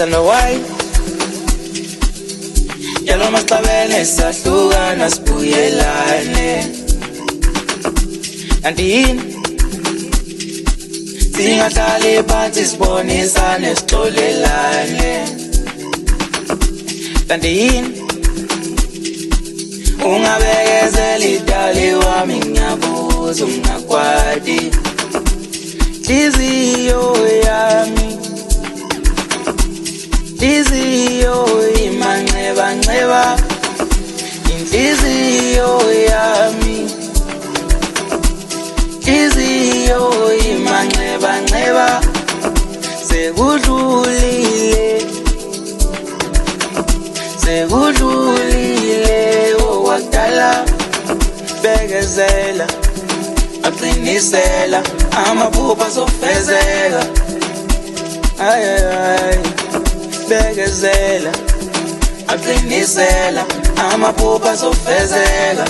Tell me why yalo masixabene sahlukana sibuyelane kanti yini singahlali phansi sibonisane sixolelane kanti yini ungabekezela idali wami ngiyabuza ungakwadi Inhliziyo yami Inhliziyo imanxeba nxeba Inhliziyo yami Inhliziyo imanxeba nxeba Sekudlulile owakudala bekezela aqinisela amaphupho azofezeka ay bekezela aqinisela amaphupho azofezeka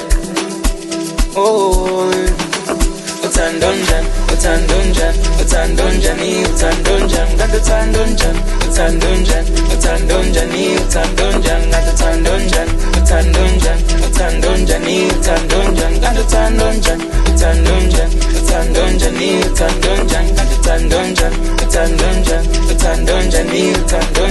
oh uthandonjani uthandonjani uthandonjani uthandonjani kanti uthandonjani uthandonjani uthandonjani uthandonjani kanti uthandonjani uthandonjani uthandonjani uthandonjani kanti uthandonjani uthandonjani uthandonjani uthandonjani kanti uthandonjani uthandonjani uthandonjani uthandonjani